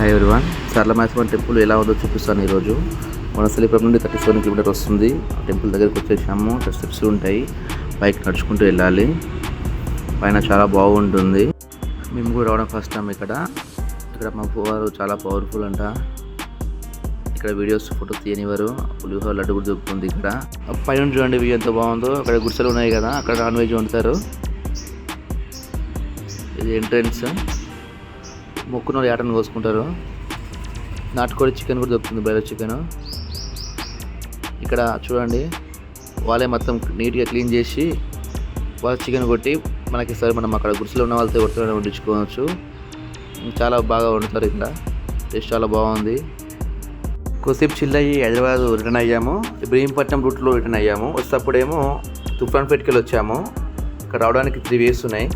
Hi everyone, సరళమాయస్వామి temple ఎలా ఉందో చూపిస్తాను ఈరోజు. వనస్థలిపురం నుండి 37 కిలోమీటర్ వస్తుంది. టెంపుల్ దగ్గరికి వచ్చేసాము. స్టెప్స్ ఉంటాయి, పైకి నడుచుకుంటూ వెళ్ళాలి. పైన చాలా బాగుంటుంది. మేము కూడా రావడం ఫస్ట్ టైం. ఇక్కడ మా వారు చాలా పవర్ఫుల్ అంట. ఇక్కడ వీడియోస్ ఫోటోస్ తీయనివారు. పులిహోర లడ్డు కూడా దొరుకుతుంది ఇక్కడ. పైన చూడండి వ్యూ ఎంత బాగుందో. అక్కడ గుడిసెలు ఉన్నాయి కదా, అక్కడ నాన్ వెజ్ వండుతారు. ఇది ఎంట్రన్స్. మొక్కున యాటను కోసుకుంటారు. నాటుకోడి చికెన్ కూడా దొరుకుతుంది, బయట చికెన్. ఇక్కడ చూడండి, వాళ్ళే మొత్తం నీట్గా క్లీన్ చేసి వాళ్ళ చికెన్ కొట్టి మనకి ఇస్తారు. మనం అక్కడ గుడిసెలో ఉన్న వాళ్ళతో కొట్టుకొని వండించుకోవచ్చు. చాలా బాగా వండుతారు ఇక్కడ. టేస్ట్ చాలా బాగుంది. కొద్దిసేపు చిల్ అయ్యి హైదరాబాద్ రిటర్న్ అయ్యాము. ఇబ్రహీంపట్నం రూట్లో రిటర్న్ అయ్యాము. వచ్చేటప్పుడేమో తుఫాన్పేటకి వచ్చాము. ఇక్కడ రావడానికి 3 ways ఉన్నాయి.